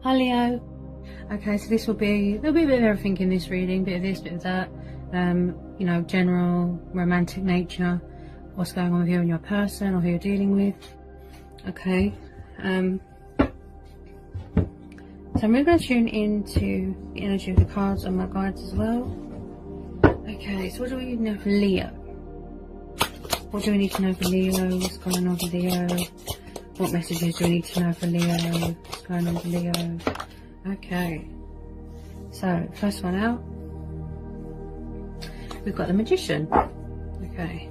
Hi Leo. Okay, so there'll be a bit of everything in this reading, bit of this, bit of that. You know, general romantic nature, what's going on with you and your person or who you're dealing with. Okay. So I'm really going to tune into the energy of the cards and my guides as well. Okay, so what do we need to know for Leo? What do we need to know for Leo? What's going on for Leo? What messages do we need to know for Leo? What's going on for Leo? Okay. So, first one out. We've got the Magician. Okay.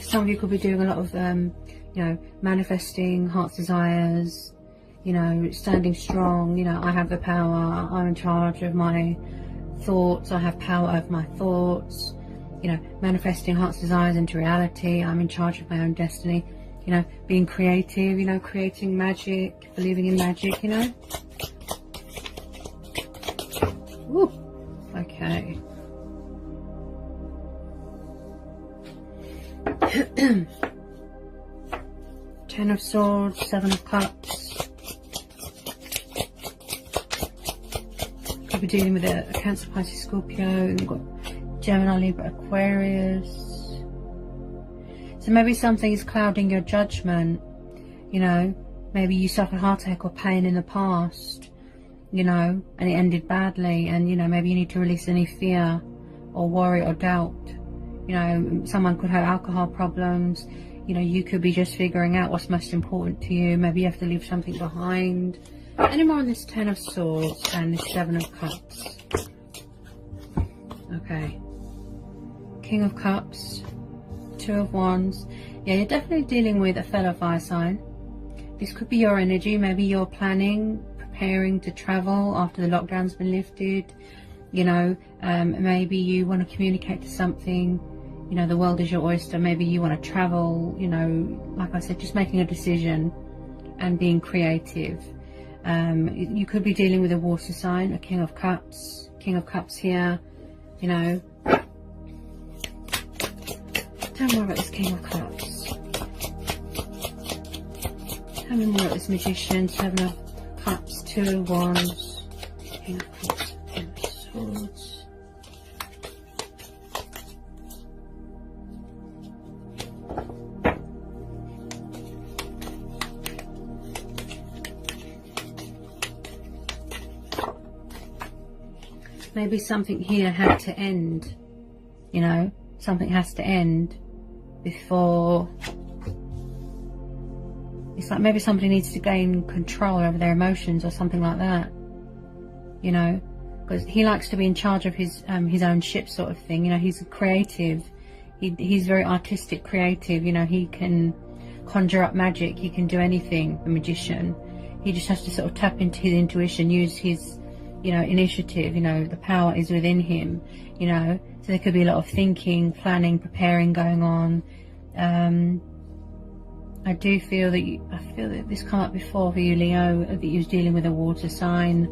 Some of you could be doing a lot of, you know, manifesting heart's desires, you know, standing strong. You know, I have the power. I'm in charge of my thoughts. I have power over my thoughts. You know, manifesting heart's desires into reality. I'm in charge of my own destiny. You know, being creative, you know, creating magic, believing in magic, you know. Ooh, okay. Ten of Swords, Seven of Cups. Could be dealing with a Cancer, Pisces, Scorpio. We've got Gemini, Libra, Aquarius. So maybe something is clouding your judgment, you know. Maybe you suffered heartache or pain in the past, you know, and it ended badly, and, you know, maybe you need to release any fear or worry or doubt. You know, someone could have alcohol problems, you know, you could be just figuring out what's most important to you. Maybe you have to leave something behind. Any more on this Ten of Swords and this Seven of Cups? Okay. King of Cups, Two of Wands. Yeah, you're definitely dealing with a fellow fire sign. This could be your energy. Maybe you're planning, preparing to travel after the lockdown's been lifted. You know, maybe you want to communicate to something. You know, the world is your oyster. Maybe you want to travel, you know, like I said, just making a decision and being creative. You could be dealing with a water sign, a King of Cups. King of Cups here, you know. Tell me more about this King of Cups. Tell me more about this Magician, Seven of Cups, Two of Wands, King of Cups, King of Swords. Maybe something here had to end, you know, something has to end before. It's like maybe somebody needs to gain control over their emotions or something like that, you know, because he likes to be in charge of his own ship sort of thing. You know, he's creative. He's very artistic, creative. You know, he can conjure up magic. He can do anything, the Magician. He just has to sort of tap into his intuition, use his, you know, initiative. You know, the power is within him, you know. So there could be a lot of thinking, planning, preparing going on. I do feel that I feel that this came up before for you, Leo, that you was dealing with a water sign.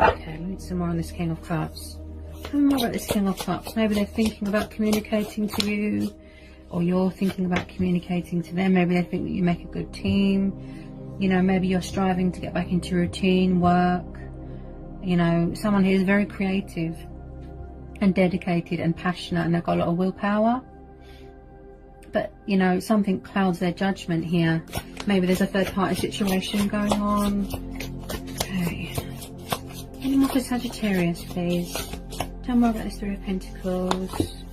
Okay, we need some more on this King of Cups. Tell me more about this King of Cups. Maybe they're thinking about communicating to you, or you're thinking about communicating to them. Maybe they think that you make a good team. You know, maybe you're striving to get back into routine, work. You know, someone who is very creative and dedicated and passionate, and they've got a lot of willpower. But, you know, something clouds their judgment here. Maybe there's a third-party situation going on. Okay. Any more for Sagittarius, please? Tell me more about this Three of Pentacles.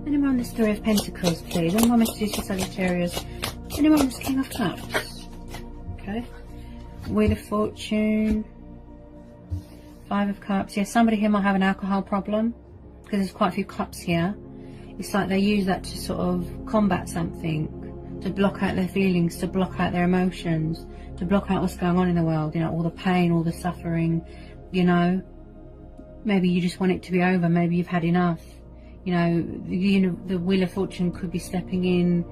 Any more on this Three of Pentacles, please? Any more messages for Sagittarius? Any more on this King of Cups? Okay. Wheel of Fortune. Five of Cups. Yeah, somebody here might have an alcohol problem because there's quite a few cups here. It's like they use that to sort of combat something, to block out their feelings, to block out their emotions, to block out what's going on in the world, you know, all the pain, all the suffering, you know. Maybe you just want it to be over. Maybe you've had enough. You know, the Wheel of Fortune could be stepping in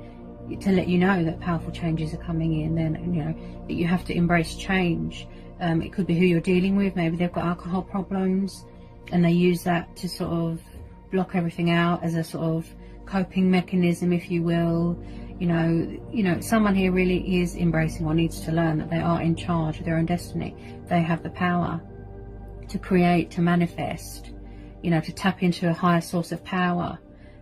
to let you know that powerful changes are coming in, then, you know, that you have to embrace change. It could be who you're dealing with. Maybe they've got alcohol problems. and they use that to sort of block everything out as a sort of coping mechanism, if you will. You know, someone here really is embracing or needs to learn that they are in charge of their own destiny. They have the power to create, to manifest, you know, to tap into a higher source of power,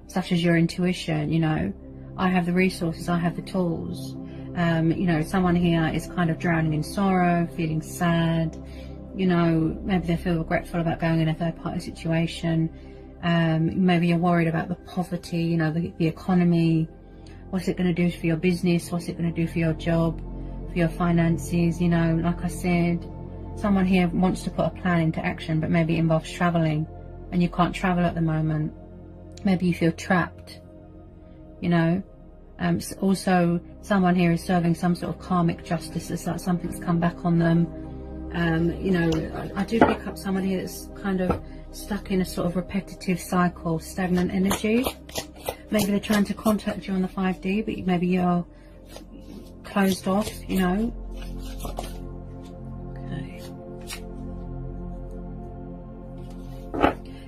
such as your intuition. You know, I have the resources, I have the tools. You know, someone here is kind of drowning in sorrow, feeling sad. You know, maybe they feel regretful about going in a third-party situation. Maybe you're worried about the poverty, you know, the economy. What's it going to do for your business? What's it going to do for your job, for your finances? You know, like I said, someone here wants to put a plan into action, but maybe it involves traveling, and you can't travel at the moment. Maybe you feel trapped, you know. Also, someone here is serving some sort of karmic justice. It's like something's come back on them. You know, I do pick up someone here that's kind of stuck in a sort of repetitive cycle, stagnant energy. Maybe they're trying to contact you on the 5D, but maybe you're closed off, you know. Okay.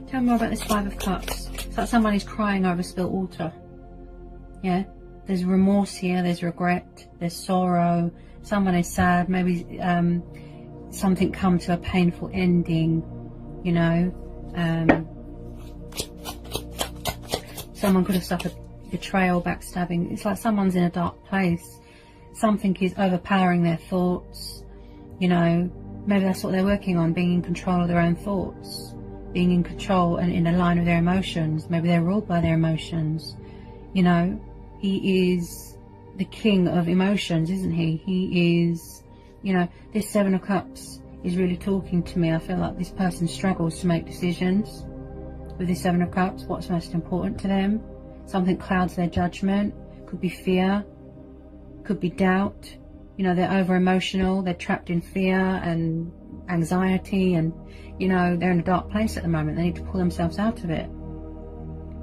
Tell me more about this 5 of Cups. It's like someone is crying over spilt water. Yeah. There's remorse here, there's regret, there's sorrow. Someone is sad. Maybe something come to a painful ending, you know. Someone could have suffered betrayal, backstabbing. It's like someone's in a dark place. Something is overpowering their thoughts, you know. Maybe that's what they're working on, being in control of their own thoughts, being in control and in a line with their emotions. Maybe they're ruled by their emotions, you know. He is the king of emotions, isn't he? He is, you know, this 7 of Cups is really talking to me. I feel like this person struggles to make decisions. With this 7 of Cups, what's most important to them? Something clouds their judgment. Could be fear, could be doubt. You know, they're over emotional, they're trapped in fear and anxiety, and, you know, they're in a dark place at the moment. They need to pull themselves out of it,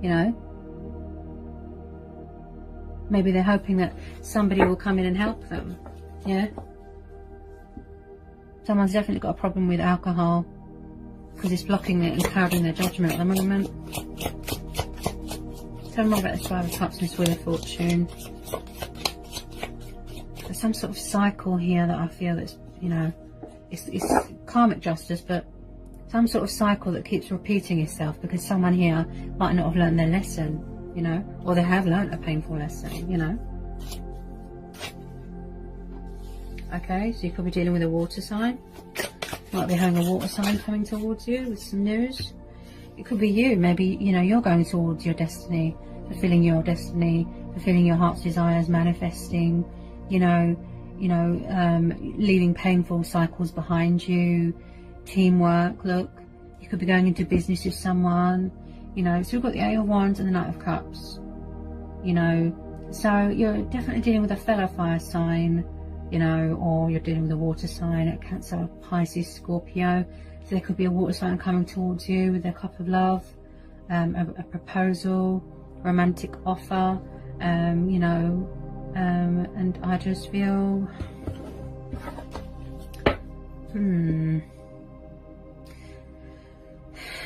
you know. Maybe they're hoping that somebody will come in and help them, yeah. Someone's definitely got a problem with alcohol, because it's blocking it and clouding their judgment at the moment. Tell me more about this 5 of Cups and this Wheel of Fortune. There's some sort of cycle here that I feel that's, you know, it's karmic justice, but some sort of cycle that keeps repeating itself, because someone here might not have learned their lesson, you know, or they have learned a painful lesson, you know. Okay, so you could be dealing with a water sign. Might be having a water sign coming towards you with some news. It could be you. Maybe, you know, you're going towards your destiny, fulfilling your destiny, fulfilling your heart's desires, manifesting, you know, leaving painful cycles behind you, teamwork. Look, you could be going into business with someone, you know. So we've got the 8 of Wands and the Knight of Cups, you know. So you're definitely dealing with a fellow fire sign, you know, or you're dealing with a water sign, a Cancer, Pisces, Scorpio. So there could be a water sign coming towards you with their cup of love, a proposal, romantic offer, you know, and I just feel,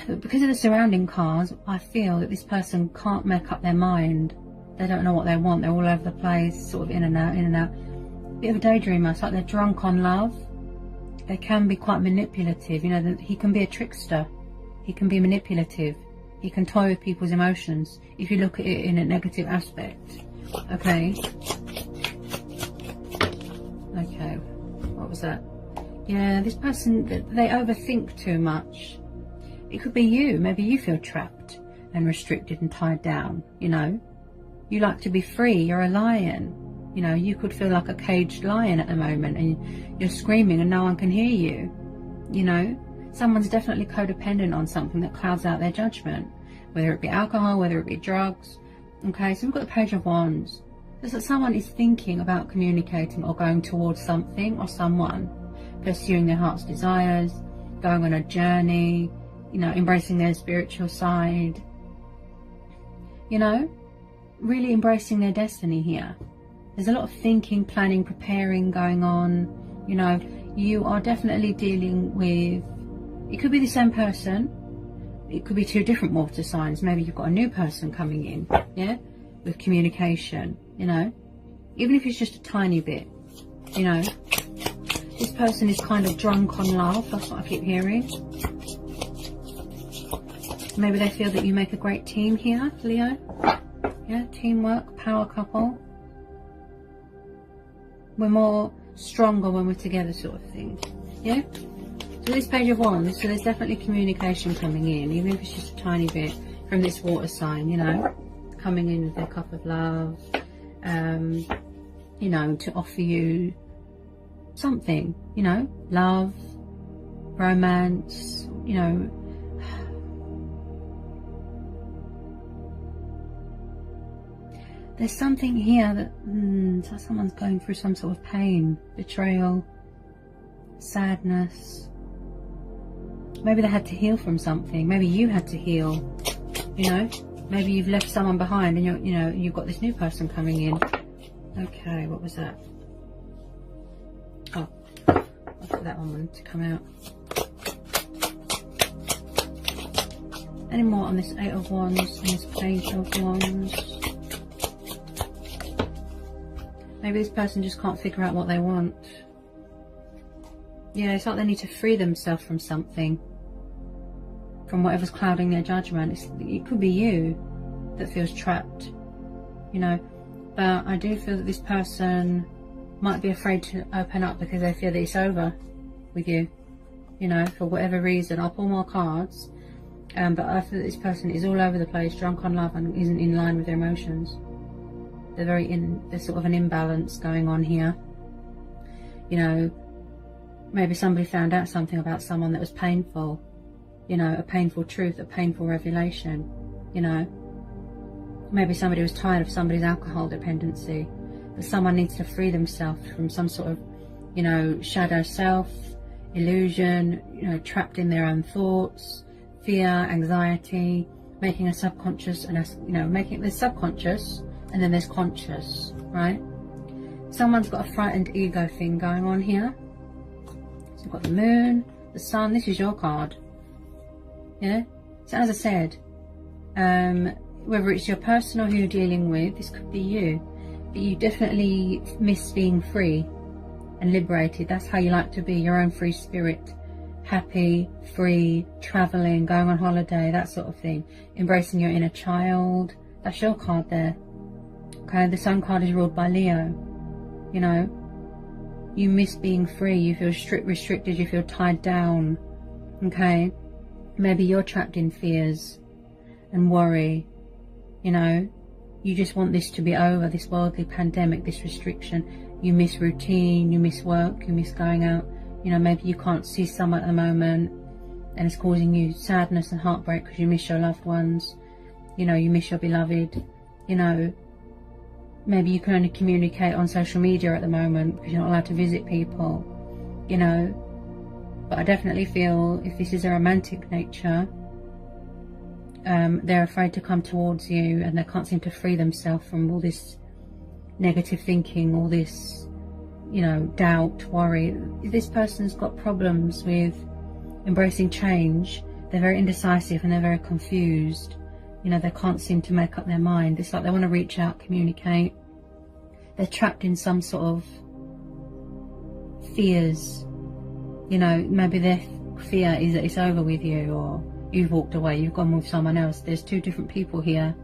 because of the surrounding cards, I feel that this person can't make up their mind. They don't know what they want. They're all over the place, sort of in and out, in and out. Bit of a daydreamer. It's like they're drunk on love. They can be quite manipulative. You know, he can be a trickster. He can be manipulative. He can toy with people's emotions if you look at it in a negative aspect. Okay. Okay. What was that? Yeah, this person, they overthink too much. It could be you. Maybe you feel trapped and restricted and tied down, you know. You like to be free. You're a lion. You know, you could feel like a caged lion at the moment and you're screaming and no one can hear you. You know, someone's definitely codependent on something that clouds out their judgment, whether it be alcohol, whether it be drugs. Okay, so we've got the Page of Wands. It's that someone is thinking about communicating or going towards something or someone, pursuing their heart's desires, going on a journey, you know, embracing their spiritual side, you know, really embracing their destiny here. There's a lot of thinking, planning, preparing going on. You know, you are definitely dealing with, it could be the same person, it could be two different water signs. Maybe you've got a new person coming in, yeah, with communication, you know, even if it's just a tiny bit, you know. This person is kind of drunk on love. That's what I keep hearing. Maybe they feel that you make a great team here, Leo. Yeah, teamwork, power couple. We're more stronger when we're together, sort of thing. Yeah. So this Page of Wands, so there's definitely communication coming in, even if it's just a tiny bit, from this water sign, you know, coming in with their cup of love, you know, to offer you something, you know, love, romance, you know. There's something here that someone's going through some sort of pain, betrayal, sadness. Maybe they had to heal from something. Maybe you had to heal, you know. Maybe you've left someone behind and you know, you've got this new person coming in. Okay, what was that? Oh, I thought that one wanted to come out. Any more on this Eight of Wands and this Page of Wands? Maybe this person just can't figure out what they want. Yeah, it's like they need to free themselves from something, from whatever's clouding their judgment. It could be you that feels trapped, you know. But I do feel that this person might be afraid to open up because they feel that it's over with you, you know, for whatever reason. I'll pull more cards, but I feel that this person is all over the place, drunk on love, and isn't in line with their emotions. There's sort of an imbalance going on here. You know, maybe somebody found out something about someone that was painful, you know, a painful truth, a painful revelation, you know. Maybe somebody was tired of somebody's alcohol dependency, but someone needs to free themselves from some sort of, you know, shadow self, illusion, you know, trapped in their own thoughts, fear, anxiety, making a subconscious, and you know, making the subconscious, and then there's conscious, right? Someone's got a frightened ego thing going on here. So you've got the moon, the sun. This is your card. Yeah. So as I said, whether it's your person or who you're dealing with, this could be you. But you definitely miss being free and liberated. That's how you like to be, your own free spirit. Happy, free, traveling, going on holiday, that sort of thing. Embracing your inner child. That's your card there. Okay, the Sun card is ruled by Leo. You know, you miss being free, you feel restricted, you feel tied down. Okay, maybe you're trapped in fears and worry. You know, you just want this to be over, this worldly pandemic, this restriction. You miss routine, you miss work, you miss going out. You know, maybe you can't see someone at the moment and it's causing you sadness and heartbreak because you miss your loved ones. You know, you miss your beloved. You know, maybe you can only communicate on social media at the moment because you're not allowed to visit people, you know. But I definitely feel if this is a romantic nature, they're afraid to come towards you and they can't seem to free themselves from all this negative thinking, all this, you know, doubt, worry. This person's got problems with embracing change. They're very indecisive and they're very confused. You know, they can't seem to make up their mind. It's like they want to reach out, communicate. They're trapped in some sort of fears. You know, maybe their fear is that it's over with you, or you've walked away, you've gone with someone else. There's two different people here.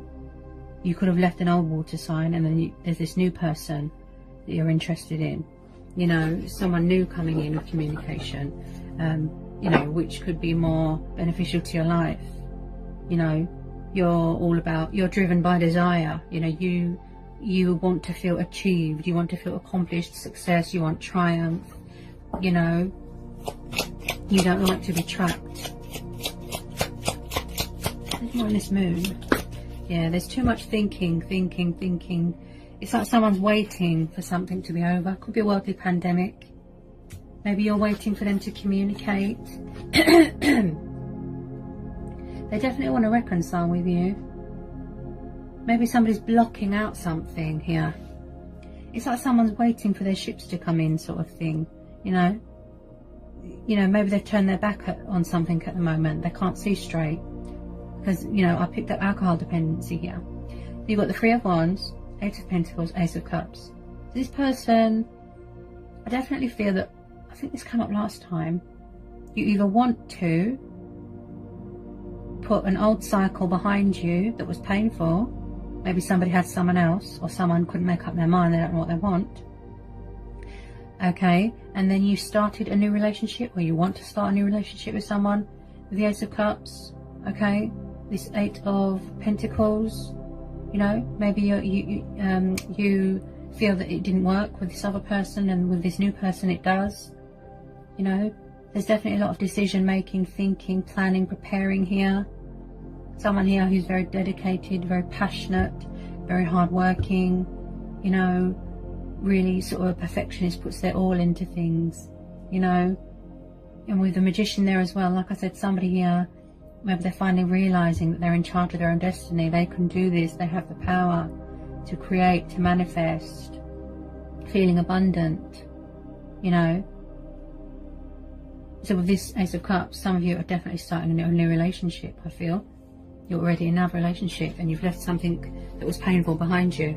You could have left an old water sign and then there's this new person that you're interested in. You know, someone new coming in with communication, you know, which could be more beneficial to your life. You know, you're driven by desire. You know, you want to feel achieved, you want to feel accomplished, success, you want triumph. You know, you don't like to be trapped. There's more in this moon. Yeah, there's too much thinking. It's like someone's waiting for something to be over. Could be a worldly pandemic. Maybe you're waiting for them to communicate. They definitely want to reconcile with you. Maybe somebody's blocking out something here. It's like someone's waiting for their ships to come in, sort of thing, you know. You know, maybe they've turned their back on something at the moment. They can't see straight. because, you know, I picked up alcohol dependency here. You've got the Three of Wands, Eight of Pentacles, Ace of Cups. This person, I definitely feel that, I think this came up last time, you either want to put an old cycle behind you that was painful, maybe somebody had someone else, or someone couldn't make up their mind, they don't know what they want, okay, and then you started a new relationship, or you want to start a new relationship with someone, with the Ace of Cups, okay, this Eight of Pentacles, you know, maybe you feel that it didn't work with this other person, and with this new person it does, you know. There's definitely a lot of decision making, thinking, planning, preparing here. Someone here who's very dedicated, very passionate, very hardworking, you know, really sort of a perfectionist, puts their all into things, you know. And with the Magician there as well, like I said, somebody here, maybe they're finally realizing that they're in charge of their own destiny. They can do this, they have the power to create, to manifest, feeling abundant, you know. So with this Ace of Cups, some of you are definitely starting a new relationship, I feel. You're already in another relationship and you've left something that was painful behind you.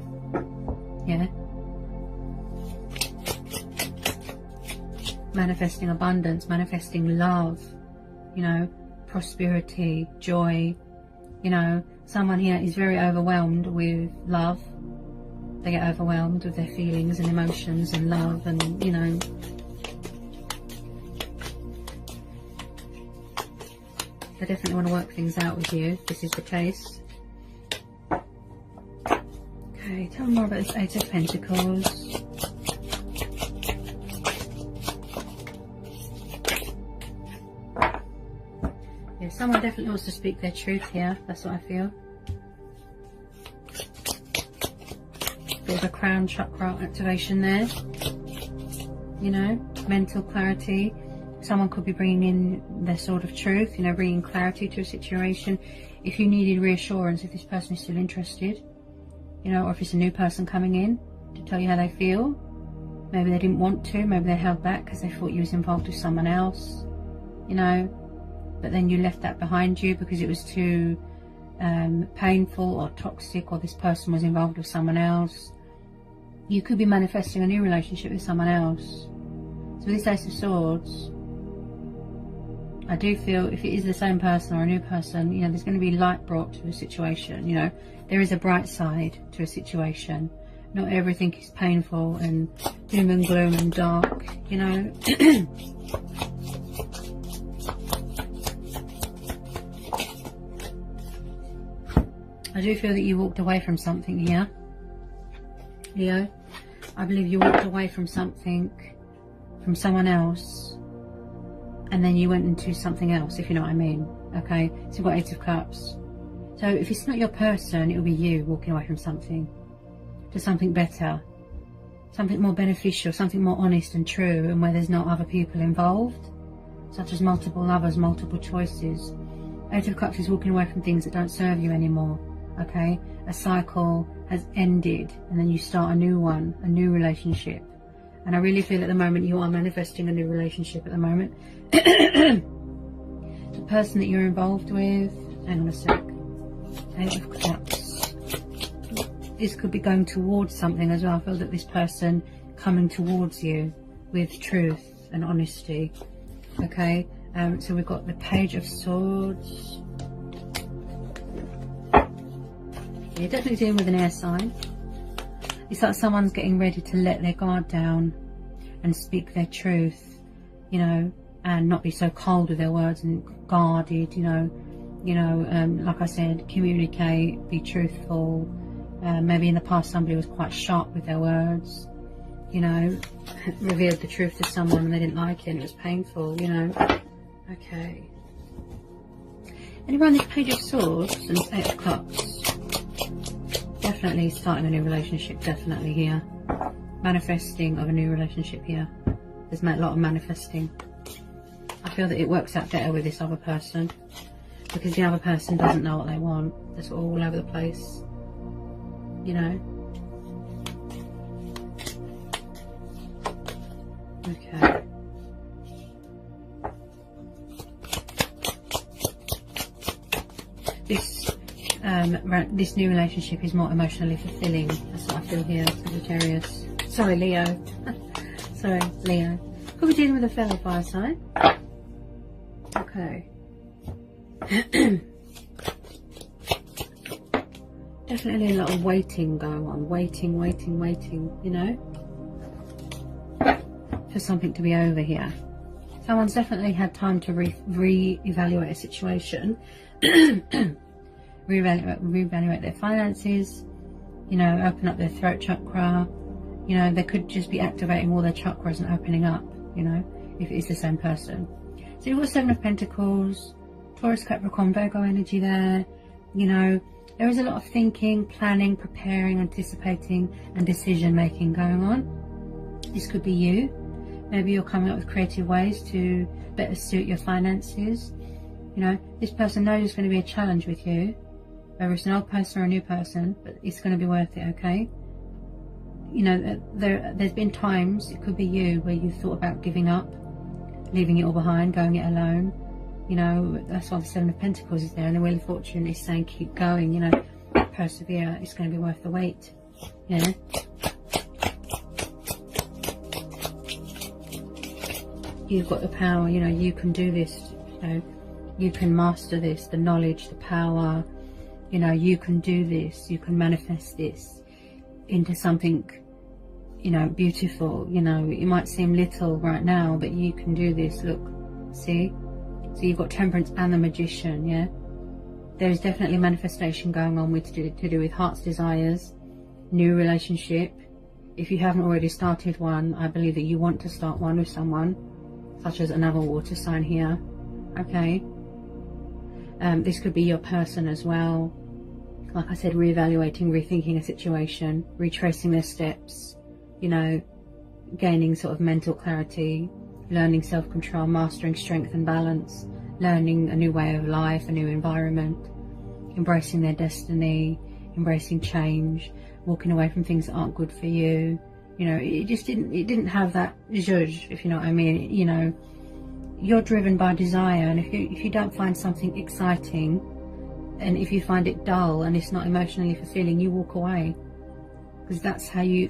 Yeah. Manifesting abundance, manifesting love, you know, prosperity, joy. You know, someone here is very overwhelmed with love. They get overwhelmed with their feelings and emotions and love, and, you know, I definitely want to work things out with you, if this is the case. Okay, tell me more about this Eight of Pentacles. Yeah, someone definitely wants to speak their truth here, that's what I feel. Bit of a crown chakra activation there. You know, mental clarity. Someone could be bringing in their sword of truth, you know, bringing clarity to a situation. If you needed reassurance, if this person is still interested, you know, or if it's a new person coming in to tell you how they feel. Maybe they didn't want to, maybe they held back because they thought you was involved with someone else, you know, but then you left that behind you because it was too painful or toxic, or this person was involved with someone else. You could be manifesting a new relationship with someone else. So with this Ace of Swords, I do feel if it is the same person or a new person, you know, there's going to be light brought to the situation, you know. There is a bright side to a situation. Not everything is painful and doom and gloom and dark, you know. I do feel that you walked away from something here, Leo. I believe you walked away from something, from someone else, and then you went into something else, if you know what I mean. Okay, so you've got Eight of Cups. So if it's not your person, it'll be you walking away from something to something better, something more beneficial, something more honest and true, and where there's not other people involved, such as multiple lovers, multiple choices. Eight of Cups is walking away from things that don't serve you anymore. Okay, a cycle has ended, and then you start a new one, a new relationship. And I really feel at the moment you are manifesting a new relationship at the moment. The person that you're involved with, hang on a sec, Eight of Cups. This could be going towards something as well. I feel that this person coming towards you with truth and honesty. Okay, so we've got the Page of Swords. You're definitely dealing with an air sign. It's like someone's getting ready to let their guard down and speak their truth, you know, and not be so cold with their words and guarded, you know, like I said, communicate, be truthful. Maybe in the past somebody was quite sharp with their words, you know, revealed the truth to someone and they didn't like it and it was painful, you know. Okay. And around this Page of Swords and Eight of Cups, definitely starting a new relationship, definitely here. Manifesting of a new relationship here. There's a lot of manifesting. I feel that it works out better with this other person because the other person doesn't know what they want. They're sort of all over the place, you know. Okay. this new relationship is more emotionally fulfilling. That's what I feel here, Sagittarius. Sorry, Leo. Sorry, Leo. Could be dealing with a fellow fire sign. Okay. Definitely a lot of waiting going on. Waiting, you know, for something to be over here. Someone's definitely had time to re-evaluate a situation. Reevaluate their finances, you know, open up their throat chakra. You know, they could just be activating all their chakras and opening up, you know, if it's the same person. So you've got 7 of Pentacles, Taurus, Capricorn, Virgo energy there. You know, there is a lot of thinking, planning, preparing, anticipating and decision making going on. This could be you. Maybe you're coming up with creative ways to better suit your finances. You know, this person knows it's going to be a challenge with you, whether it's an old person or a new person, but it's going to be worth it, okay? You know, there's been times, it could be you, where you've thought about giving up, leaving it all behind, going it alone. You know, that's why the 7 of Pentacles is there, and the Wheel of Fortune is saying keep going, you know, persevere, it's going to be worth the wait, you know? You've got the power, you know, you can do this, you know, you can master this, the knowledge, the power, you know, you can do this, you can manifest this into something, you know, beautiful. You know, it might seem little right now, but you can do this. Look, see? So you've got Temperance and the Magician, yeah? There is definitely manifestation going on with to do with heart's desires, new relationship. If you haven't already started one, I believe that you want to start one with someone, such as another water sign here, okay? This could be your person as well. Like I said, reevaluating, rethinking a situation, retracing their steps, you know, gaining sort of mental clarity, learning self-control, mastering strength and balance, learning a new way of life, a new environment, embracing their destiny, embracing change, walking away from things that aren't good for you. You know, it didn't have that zhuzh, if you know what I mean. You know, you're driven by desire, and if you don't find something exciting, and if you find it dull and it's not emotionally fulfilling, you walk away, because that's how you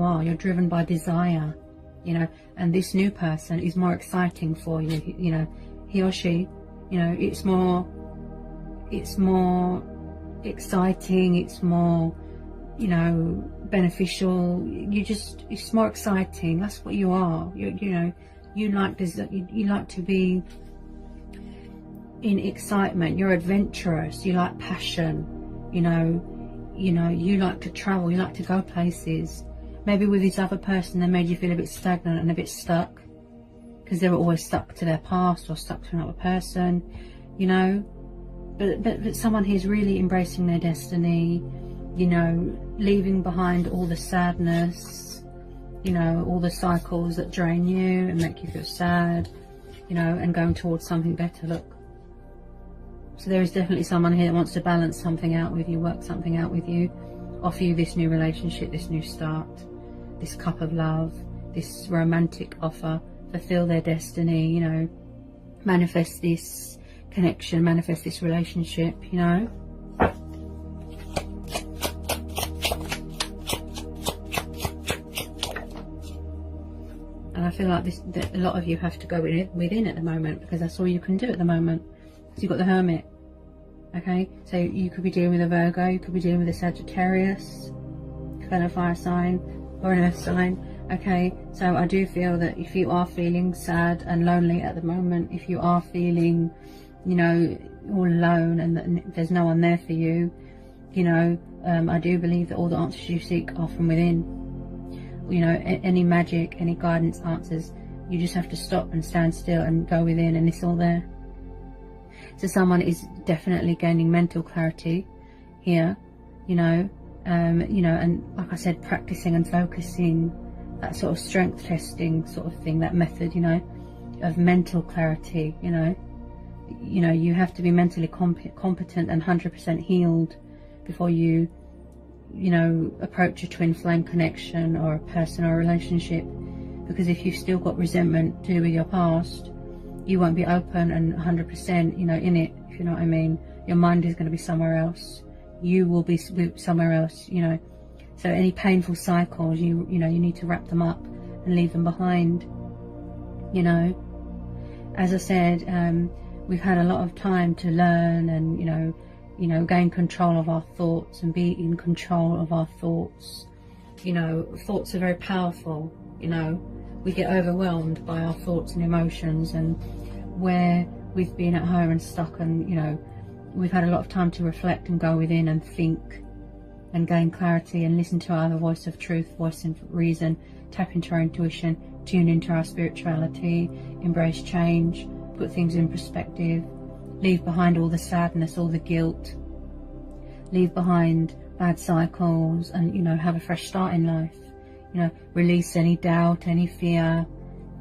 are. You're driven by desire, you know. And this new person is more exciting for you, you know, he or she, you know, it's more exciting, it's more, you know, beneficial. It's more exciting. That's what you are. You know, you like to be in excitement. You're adventurous. You like passion. You know, you like to travel. You like to go places. Maybe with this other person, they made you feel a bit stagnant and a bit stuck, because they were always stuck to their past or stuck to another person. You know, but someone who's really embracing their destiny. You know, leaving behind all the sadness, you know, all the cycles that drain you and make you feel sad, you know, and going towards something better. Look. So there is definitely someone here that wants to balance something out with you, work something out with you, offer you this new relationship, this new start, this cup of love, this romantic offer, fulfill their destiny, you know, manifest this connection, manifest this relationship, you know. And I feel like that a lot of you have to go within at the moment, because that's all you can do at the moment. So you've got the Hermit, okay? So you could be dealing with a Virgo, you could be dealing with a Sagittarius, fellow fire sign, or an earth sign, okay? So I do feel that if you are feeling sad and lonely at the moment, if you are feeling, you know, all alone and that there's no one there for you, you know, I do believe that all the answers you seek are from within. You know, any magic, any guidance, answers, you just have to stop and stand still and go within, and it's all there. So someone is definitely gaining mental clarity here, you know, and like I said, practicing and focusing, that sort of strength testing sort of thing, that method, you know, of mental clarity. You know, you have to be mentally competent and 100% healed before you know, approach a twin flame connection or a person or a relationship, because if you've still got resentment to do with your past, you won't be open and 100%, you know, in it, if you know what I mean. Your mind is going to be somewhere else. You will be somewhere else, you know. So any painful cycles, you know, you need to wrap them up and leave them behind, you know. As I said, we've had a lot of time to learn and, you know, gain control of our thoughts and be in control of our thoughts. You know, thoughts are very powerful, you know. We get overwhelmed by our thoughts and emotions, and where we've been at home and stuck, and, you know, we've had a lot of time to reflect and go within and think and gain clarity and listen to our voice of truth, voice of reason, tap into our intuition, tune into our spirituality, embrace change, put things in perspective, leave behind all the sadness, all the guilt, leave behind bad cycles, and, you know, have a fresh start in life. You know, release any doubt, any fear,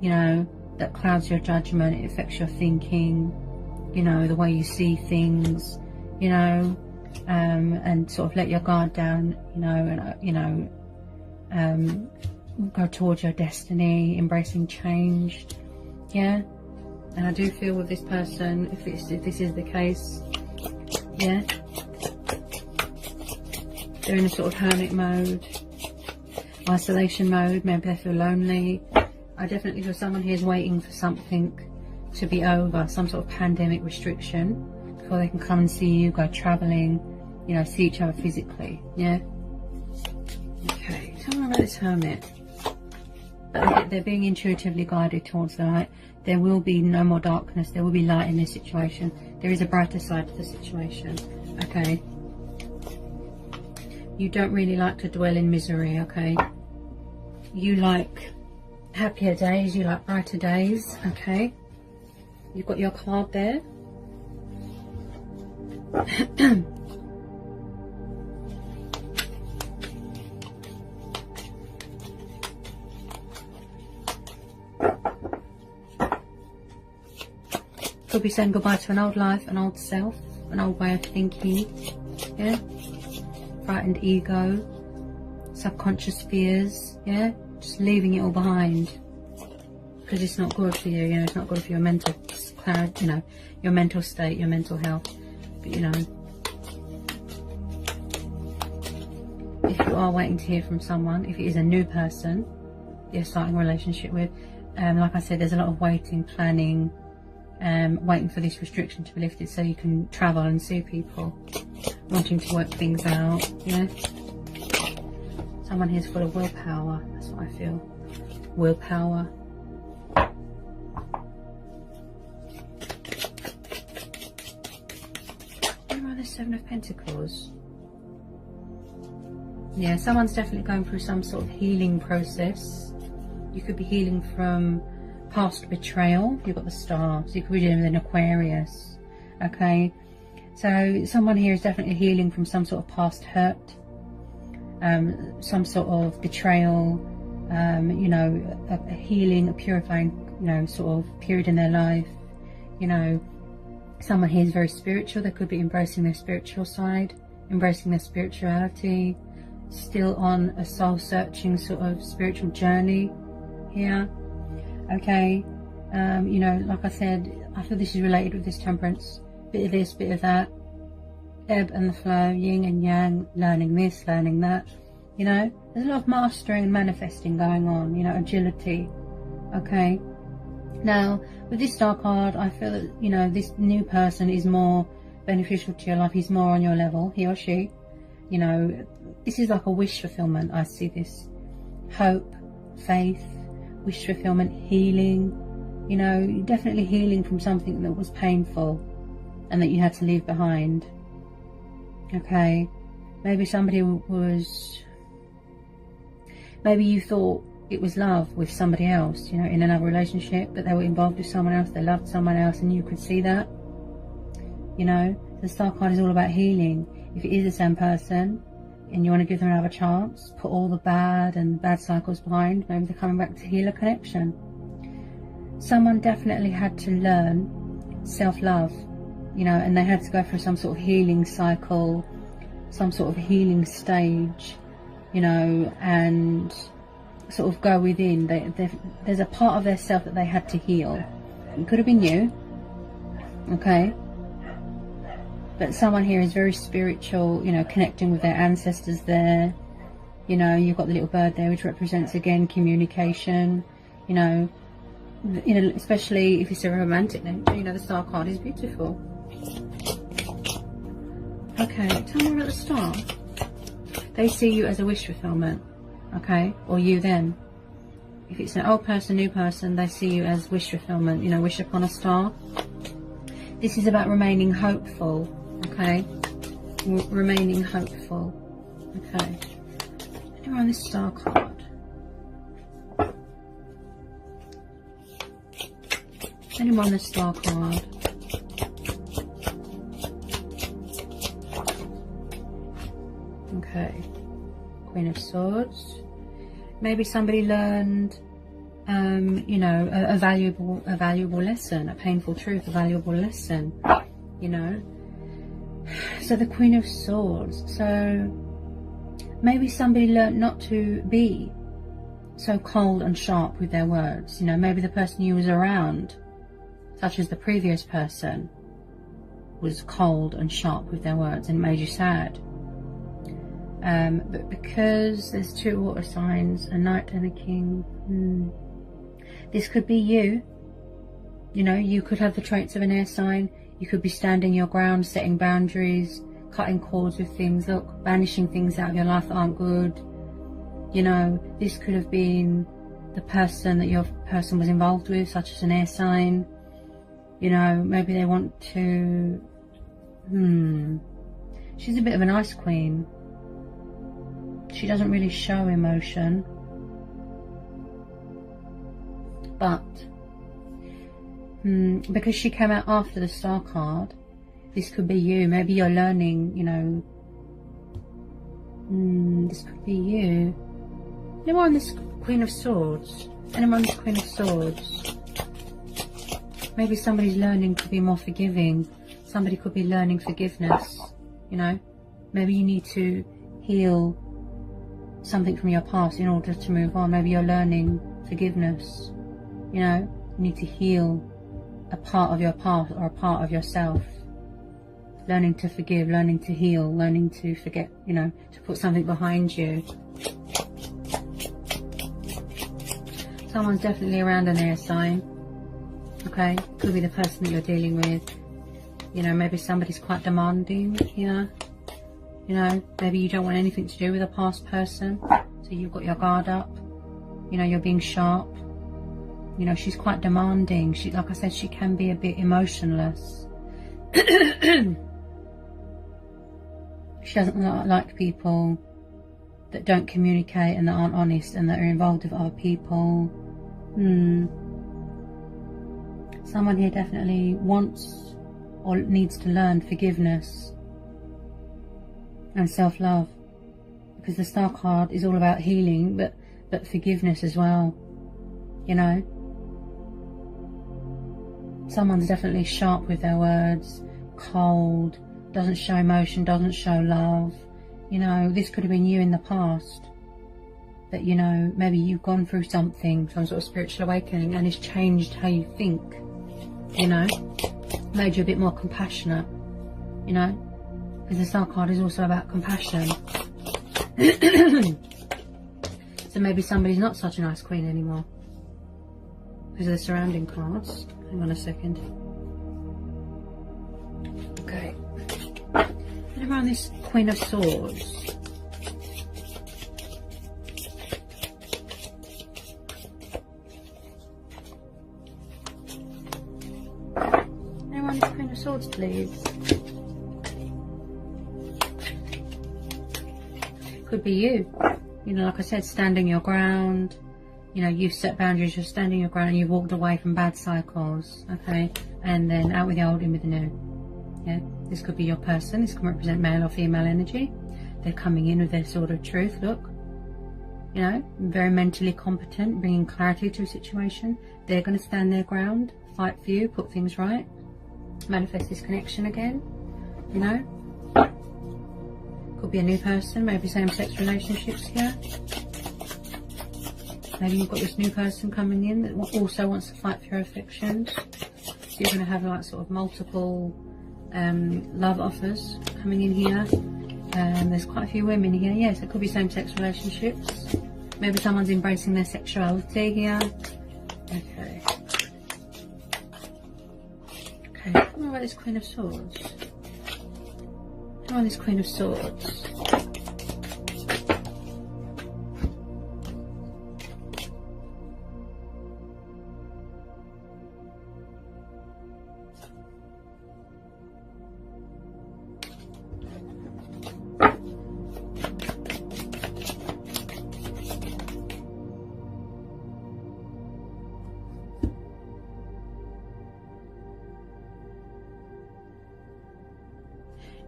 you know, that clouds your judgment. It affects your thinking, you know, the way you see things, you know, and sort of let your guard down, you know, and, go towards your destiny, embracing change, yeah. And I do feel with this person, if this is the case, yeah, they're in a sort of hermit mode, isolation mode. Maybe they feel lonely. I definitely feel someone here is waiting for something to be over, some sort of pandemic restriction, before they can come and see you, go travelling, you know, see each other physically, yeah. Okay, tell me about this hermit. They're being intuitively guided towards the light. There will be no more darkness. There will be light in this situation. There is a brighter side to the situation, okay. You don't really like to dwell in misery, okay. You like happier days, you like brighter days, okay. You've got your card there. Could be saying goodbye to an old life, an old self, an old way of thinking, yeah. Frightened ego, subconscious fears, yeah. Just leaving it all behind, because it's not good for you, you know. It's not good for your mental clarity, you know, your mental state, your mental health. But, you know, if you are waiting to hear from someone, if it is a new person you're starting a relationship with, like I said, there's a lot of waiting, planning, waiting for this restriction to be lifted so you can travel and see people, wanting to work things out, yeah. Someone here's full of willpower. That's what I feel. Willpower. What about the Seven of Pentacles? Yeah, someone's definitely going through some sort of healing process. You could be healing from past betrayal. You've got the Star, so you could be dealing with an Aquarius, okay. So someone here is definitely healing from some sort of past hurt, some sort of betrayal, you know, a healing, a purifying, you know, sort of period in their life. You know, someone here is very spiritual. They could be embracing their spiritual side, embracing their spirituality, still on a soul searching sort of spiritual journey here, okay. You know, like I said, I feel this is related with this Temperance. Bit of this, bit of that, ebb and the flow, yin and yang, learning this, learning that, you know. There's a lot of mastering and manifesting going on, you know, agility, okay. Now, with this Star card, I feel that, you know, this new person is more beneficial to your life. He's more on your level, he or she, you know. This is like a wish fulfillment. I see this. Hope, faith, wish fulfillment, healing, you know, definitely healing from something that was painful and that you had to leave behind, okay. Maybe somebody was, maybe you thought it was love with somebody else, you know, in another relationship, but they were involved with someone else, they loved someone else, and you could see that, you know. The Star card is all about healing. If it is the same person and you want to give them another chance, put all the bad cycles behind, maybe they're coming back to heal a connection. Someone definitely had to learn self-love, you know, and they had to go through some sort of healing cycle, some sort of healing stage, you know, and sort of go within. There's a part of their self that they had to heal. It could have been you, okay. But someone here is very spiritual, you know, connecting with their ancestors there. You know, you've got the little bird there, which represents, again, communication. You know, especially if it's a romantic nature, you know, the star card is beautiful. Okay, tell me about the star. They see you as a wish fulfillment, okay? Or you them. If it's an old person, new person, they see you as wish fulfillment, you know, wish upon a star. This is about remaining hopeful, okay? Remaining hopeful, okay? You're on this star card. Anyone on the star card. Okay. Queen of Swords. Maybe somebody learned, you know, a valuable lesson, a painful truth, a valuable lesson, you know. So the Queen of Swords. So maybe somebody learned not to be so cold and sharp with their words. You know, maybe the person you was around, such as the previous person, was cold and sharp with their words and made you sad. But because there's two water signs, a knight and a king, this could be you. You know, you could have the traits of an air sign. You could be standing your ground, setting boundaries, cutting cords with things, look, banishing things out of your life that aren't good. You know, this could have been the person that your person was involved with, such as an air sign. You know, maybe they want to... She's a bit of an ice queen. She doesn't really show emotion. But because she came out after the star card, this could be you. Maybe you're learning, you know. This could be you. Anyone on this Queen of Swords? Anyone on this Queen of Swords? Maybe somebody's learning to be more forgiving. Somebody could be learning forgiveness, you know. Maybe you need to heal something from your past in order to move on. Maybe you're learning forgiveness, you know. You need to heal a part of your past or a part of yourself. Learning to forgive, learning to heal, learning to forget, you know, to put something behind you. Someone's definitely around an air sign, okay? Could be the person that you're dealing with. You know, maybe somebody's quite demanding here. You know, maybe you don't want anything to do with a past person, so you've got your guard up. You know, you're being sharp. You know, she's quite demanding. She, like I said, she can be a bit emotionless. She doesn't like people that don't communicate and that aren't honest and that are involved with other people. Someone here definitely wants or needs to learn forgiveness and self-love, because the star card is all about healing, but forgiveness as well, you know. Someone's definitely sharp with their words, cold, doesn't show emotion, doesn't show love. You know, this could have been you in the past, that, you know, maybe you've gone through something, some sort of spiritual awakening, and it's changed how you think, you know, made you a bit more compassionate, you know. Because the star card is also about compassion. So maybe somebody's not such a nice queen anymore because of the surrounding cards. Hang on a second. Okay. And around this Queen of Swords. And around this Queen of Swords, please. Could be you. You know, like I said, standing your ground. You know, you've set boundaries, you're standing your ground, and you've walked away from bad cycles, okay? And then out with the old, in with the new. Yeah, this could be your person. This can represent male or female energy. They're coming in with their sort of truth, look. You know, very mentally competent, bringing clarity to a situation. They're going to stand their ground, fight for you, put things right. Manifest this connection again, you know. Could be a new person, maybe same-sex relationships here. Maybe you've got this new person coming in that also wants to fight for your affections. So you're going to have like sort of multiple love offers coming in here. There's quite a few women here. Yes, it could be same-sex relationships. Maybe someone's embracing their sexuality here. Okay. Okay, what about this Queen of Swords? What about this Queen of Swords?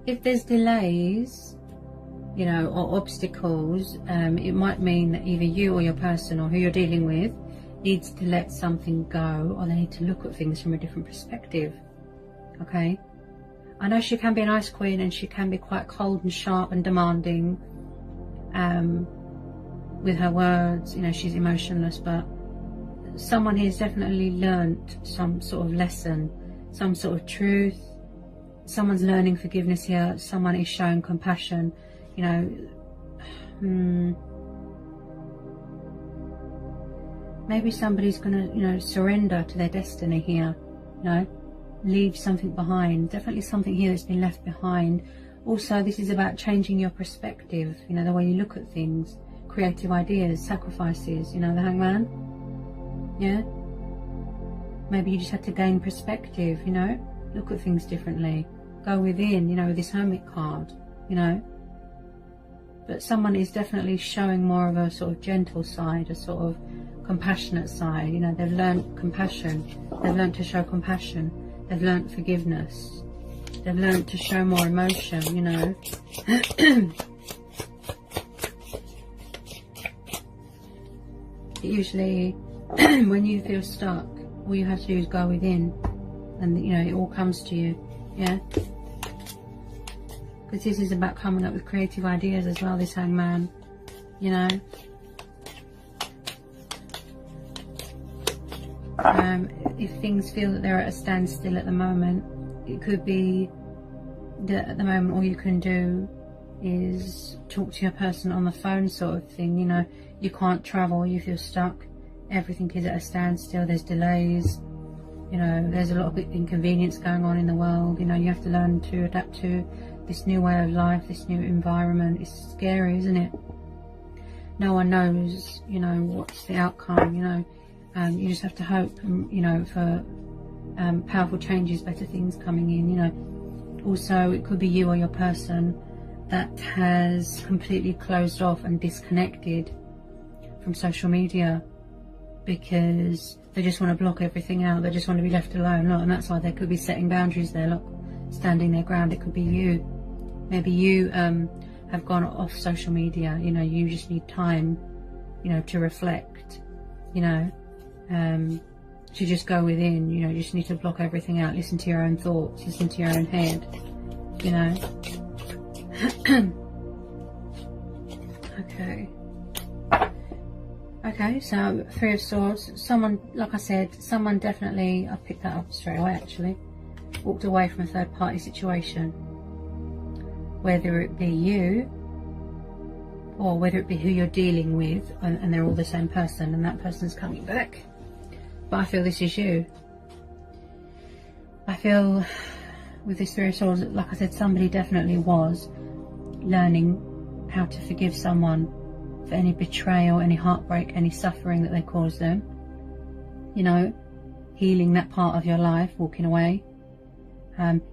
If there's delays, you know, or obstacles, it might mean that either you or your person or who you're dealing with needs to let something go, or they need to look at things from a different perspective. Okay? I know she can be an ice queen, and she can be quite cold and sharp and demanding with her words. You know, she's emotionless, but someone here's definitely learnt some sort of lesson, some sort of truth. Someone's learning forgiveness here. Someone is showing compassion. You know, maybe somebody's going to, you know, surrender to their destiny here. You know, leave something behind. Definitely something here that's been left behind. Also, this is about changing your perspective. You know, the way you look at things, creative ideas, sacrifices. You know, the Hangman. Yeah. Maybe you just had to gain perspective. You know, look at things differently. Go within, you know, with this Hermit card, you know. But someone is definitely showing more of a sort of gentle side, a sort of compassionate side. You know, they've learned compassion. They've learned to show compassion. They've learned forgiveness. They've learned to show more emotion, you know. Usually, when you feel stuck, all you have to do is go within, and, you know, it all comes to you. Yeah, because this is about coming up with creative ideas as well, this Hangman, you know. If things feel that they're at a standstill at the moment, it could be that at the moment all you can do is talk to your person on the phone, sort of thing. You know, you can't travel, you feel stuck, everything is at a standstill, there's delays. You know, there's a lot of inconvenience going on in the world. You know, you have to learn to adapt to this new way of life, this new environment. It's scary, isn't it? No one knows, you know, what's the outcome, you know. You just have to hope, you know, for powerful changes, better things coming in, you know. Also, it could be you or your person that has completely closed off and disconnected from social media because they just want to block everything out. They just want to be left alone. Look, and that's why they could be setting boundaries there. Look, standing their ground. It could be you. Maybe you have gone off social media. You know, you just need time, you know, to reflect. You know, to just go within. You know, you just need to block everything out. Listen to your own thoughts. Listen to your own head. You know. Okay. Okay, so Three of Swords. Someone, like I said, someone definitely, I picked that up straight away actually, walked away from a third party situation. Whether it be you, or whether it be who you're dealing with, and they're all the same person, and that person's coming back. But I feel this is you. I feel with this Three of Swords, like I said, somebody definitely was learning how to forgive someone for any betrayal, any heartbreak, any suffering that they caused them. You know, healing that part of your life, walking away.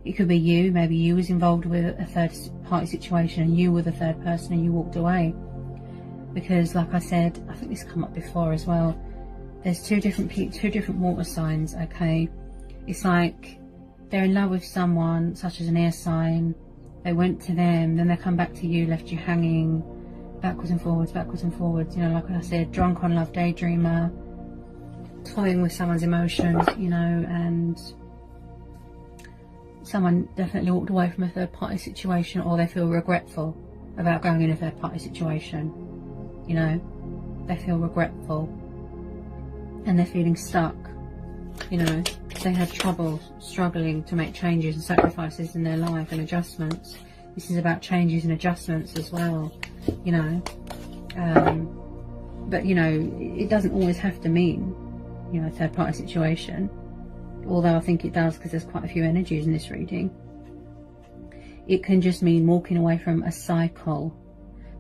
It could be you, maybe you was involved with a third party situation and you were the third person and you walked away. Because like I said, I think this come up before as well, there's two different water signs, okay? It's like they're in love with someone, such as an air sign, they went to them, then they come back to you, left you hanging, backwards and forwards, you know, like I said, drunk on love, daydreamer, toying with someone's emotions, you know, and someone definitely walked away from a third party situation, or they feel regretful about going in a third party situation, you know, they feel regretful and they're feeling stuck, You know, they had trouble struggling to make changes and sacrifices in their life and adjustments. This is about changes and adjustments as well, you know. But, you know, it doesn't always have to mean, you know, third party situation. Although I think it does, because there's quite a few energies in this reading. It can just mean walking away from a cycle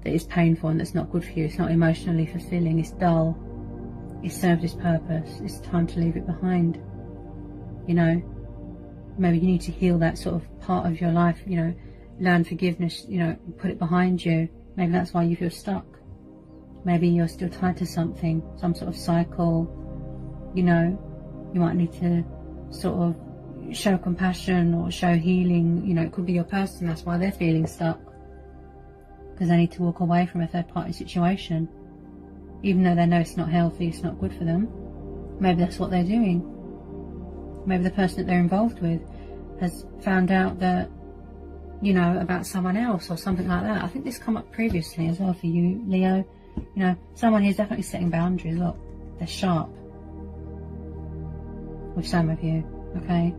that is painful and that's not good for you. It's not emotionally fulfilling. It's dull. It served its purpose. It's time to leave it behind. You know, maybe you need to heal that sort of part of your life, you know, learn forgiveness, you know, put it behind you. Maybe that's why you feel stuck. Maybe you're still tied to something, some sort of cycle. You know, you might need to sort of show compassion or show healing. You know, it could be your person, that's why they're feeling stuck, because they need to walk away from a third party situation, even though they know it's not healthy, it's not good for them. Maybe that's what they're doing. Maybe the person that they're involved with has found out that, you know, about someone else or something like that. I think this come up previously as well for you, Leo. You know, someone here is definitely setting boundaries. Look, they're sharp with some of you, okay?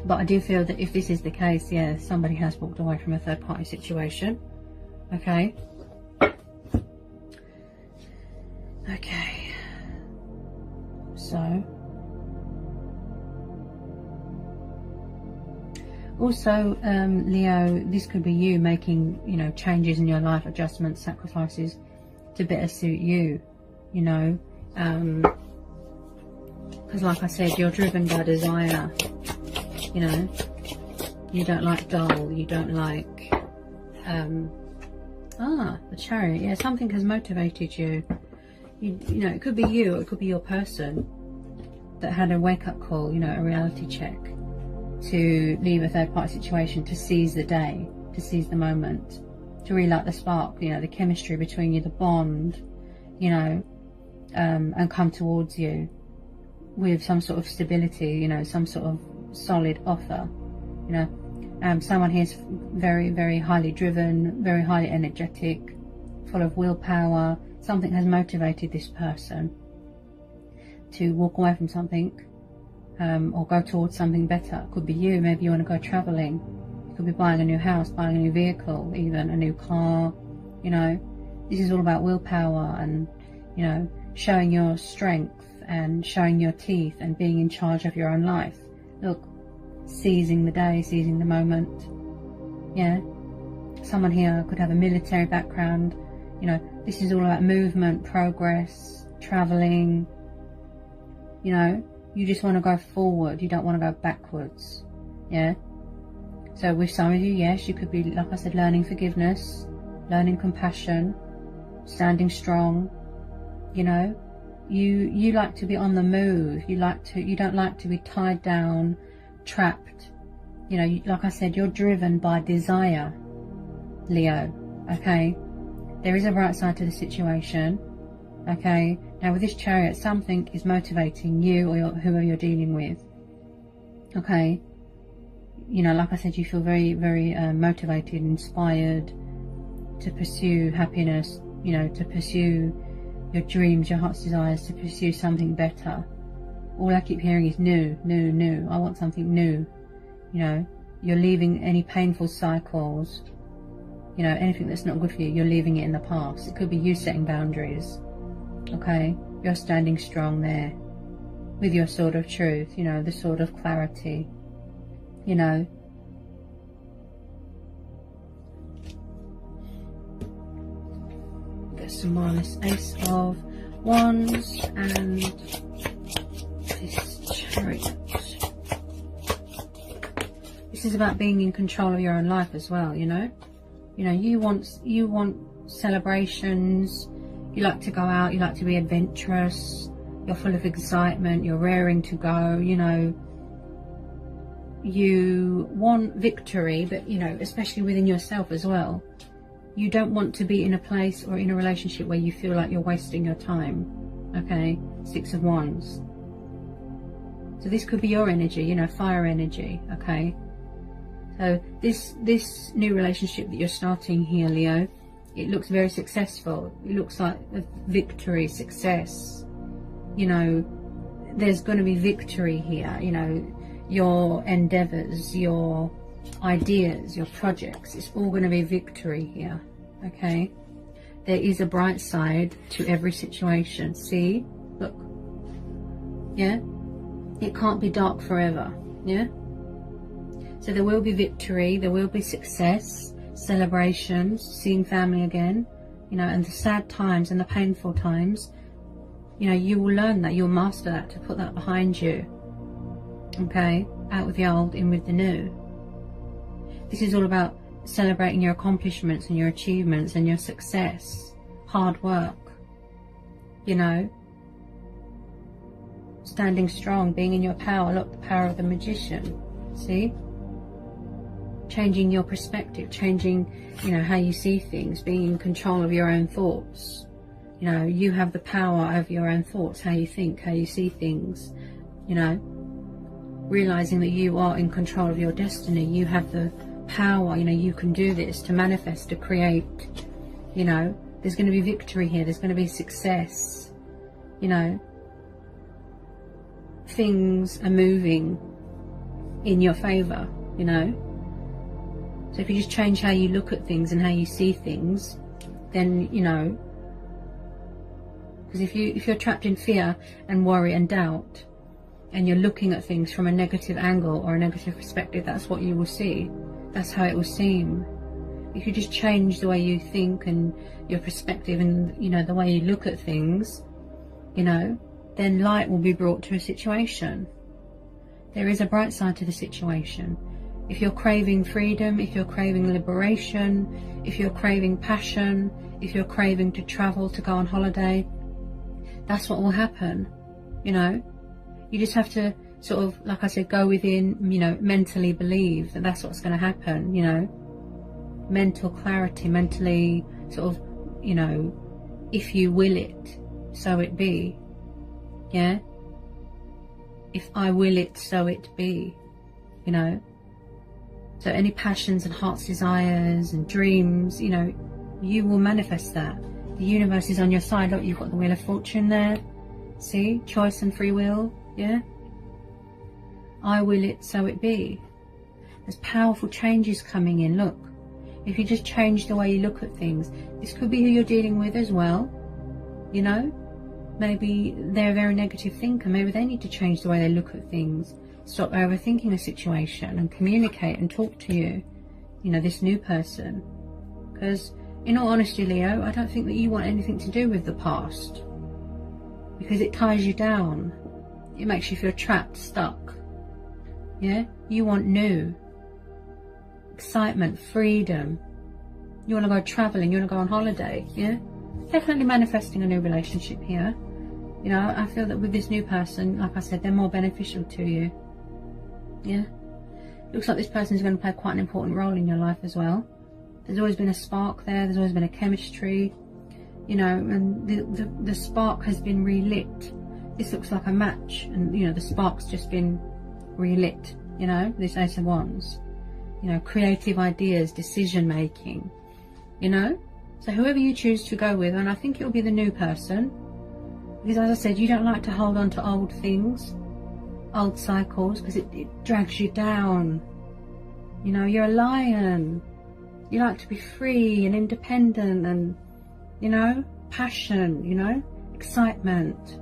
But I do feel that if this is the case, yeah, somebody has walked away from a third party situation, okay? Okay, so also, Leo, this could be you making, you know, changes in your life, adjustments, sacrifices to better suit you, you know, because like I said, you're driven by desire, you know, you don't like dull, you don't like, the Chariot, yeah, something has motivated you. You know, it could be you, or it could be your person that had a wake-up call, you know, a reality check, to leave a third-party situation, to seize the day, to seize the moment, to relight the spark, you know, the chemistry between you, the bond, you know, and come towards you with some sort of stability, you know, some sort of solid offer, you know. Someone here is very, very highly driven, very highly energetic, full of willpower. Something has motivated this person to walk away from something, or go towards something better. It could be you. Maybe you want to go traveling. You could be buying a new house, buying a new vehicle, even a new car. You know, this is all about willpower and, you know, showing your strength and showing your teeth and being in charge of your own life. Look, seizing the day, seizing the moment. Yeah, someone here could have a military background. You know, this is all about movement, progress, traveling. You know, you just want to go forward, you don't want to go backwards. Yeah, so with some of you, yes, you could be, like I said, learning forgiveness, learning compassion, standing strong. You know, you like to be on the move. You don't like to be tied down, trapped. You know, like I said, you're driven by desire, Leo. Okay, there is a bright side to the situation. Okay, now with this Chariot, something is motivating you or whoever you're dealing with. Okay, you know, like I said, you feel very, very motivated, inspired to pursue happiness, you know, to pursue your dreams, your heart's desires, to pursue something better. All I keep hearing is new, new, new. I want something new. You know, you're leaving any painful cycles, you know, anything that's not good for you, you're leaving it in the past. It could be you setting boundaries. Okay, you're standing strong there with your sword of truth, you know, the sword of clarity, you know. Get some more on this Ace of Wands and this Chariot. This is about being in control of your own life as well, you know. You know, you want celebrations. You like to go out, you like to be adventurous, you're full of excitement, you're raring to go, you know. You want victory, but, you know, especially within yourself as well. You don't want to be in a place or in a relationship where you feel like you're wasting your time, okay? Six of Wands. So this could be your energy, you know, fire energy, okay? So this new relationship that you're starting here, Leo, it looks very successful. It looks like a victory, success. You know, there's going to be victory here. You know, your endeavors, your ideas, your projects, it's all going to be victory here. Okay, there is a bright side to every situation. See, look, yeah, it can't be dark forever. Yeah, so there will be victory, there will be success, celebrations, seeing family again, you know, and the sad times and the painful times, you know, you will learn that, you'll master that, to put that behind you. Okay, out with the old, in with the new. This is all about celebrating your accomplishments and your achievements and your success, hard work, you know, standing strong, being in your power. Look, the power of the magician. See, changing your perspective, changing, you know, how you see things, being in control of your own thoughts. You know, you have the power over your own thoughts, how you think, how you see things, you know, realizing that you are in control of your destiny. You have the power, you know, you can do this, to manifest, to create. You know, there's going to be victory here, there's going to be success, you know, things are moving in your favor, you know. So if you just change how you look at things and how you see things, then, you know, because if you're trapped in fear and worry and doubt, and you're looking at things from a negative angle or a negative perspective, that's what you will see. That's how it will seem. If you just change the way you think and your perspective and, you know, the way you look at things, you know, then light will be brought to a situation. There is a bright side to the situation. If you're craving freedom, if you're craving liberation, if you're craving passion, if you're craving to travel, to go on holiday, that's what will happen, you know. You just have to sort of, like I said, go within, you know, mentally believe that that's what's going to happen, you know. Mental clarity, mentally sort of, you know, if you will it, so it be. Yeah? If I will it, so it be, you know. So any passions and heart's desires and dreams, you know, you will manifest that. The universe is on your side. Look, you've got the Wheel of Fortune there. See? Choice and free will. Yeah? I will it, so it be. There's powerful changes coming in. Look, if you just change the way you look at things, this could be who you're dealing with as well, you know. Maybe they're a very negative thinker. Maybe they need to change the way they look at things. Stop overthinking a situation and communicate and talk to you, you know, this new person. Because in all honesty, Leo, I don't think that you want anything to do with the past, because it ties you down. It makes you feel trapped, stuck. Yeah? You want new. Excitement, freedom. You want to go travelling, you want to go on holiday. Yeah? Definitely manifesting a new relationship here. You know, I feel that with this new person, like I said, they're more beneficial to you. Yeah? Looks like this person is going to play quite an important role in your life as well. There's always been a spark there, there's always been a chemistry, you know, and the spark has been relit. This looks like a match, and, you know, the spark's just been relit, you know, this Ace of Wands. You know, creative ideas, decision making, you know. So whoever you choose to go with, and I think it'll be the new person, because as I said, you don't like to hold on to old things, old cycles, because it drags you down. You know, you're a lion. You like to be free and independent and, you know, passion, you know, excitement.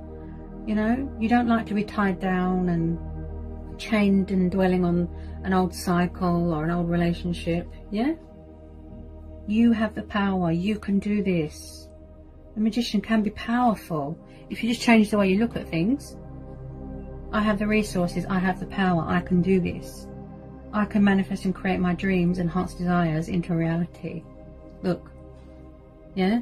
You know, you don't like to be tied down and chained and dwelling on an old cycle or an old relationship. Yeah? You have the power. You can do this. The magician can be powerful if you just change the way you look at things. I have the resources. I have the power. I can do this. I can manifest and create my dreams and heart's desires into reality. Look. Yeah?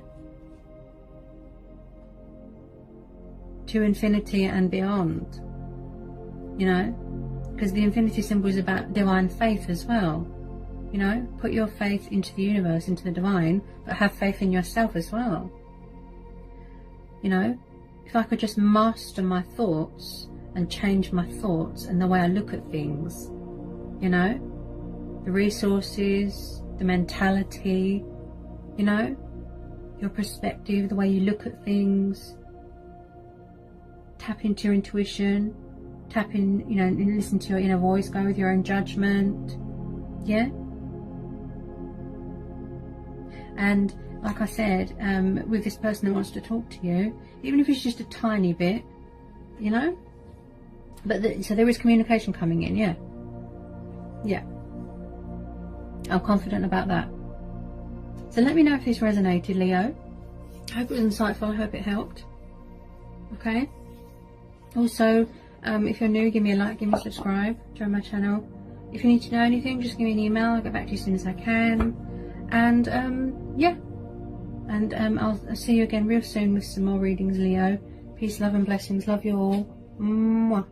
To infinity and beyond. You know? Because the infinity symbol is about divine faith as well. You know, put your faith into the universe, into the divine, but have faith in yourself as well. You know, if I could just master my thoughts and change my thoughts and the way I look at things, you know, the resources, the mentality, you know, your perspective, the way you look at things, tap into your intuition, tap in, you know, and listen to your inner voice, go with your own judgment. Yeah. And like I said, with this person that wants to talk to you, even if it's just a tiny bit, you know, but so there is communication coming in. Yeah. Yeah, I'm confident about that. So let me know if this resonated, Leo. I hope it was insightful. I hope it helped. Okay. Also, if you're new, give me a like, give me a subscribe, join my channel. If you need to know anything, just give me an email. I'll get back to you as soon as I can. And yeah, and I'll see you again real soon with some more readings, Leo. Peace, love and blessings. Love you all. Mwah.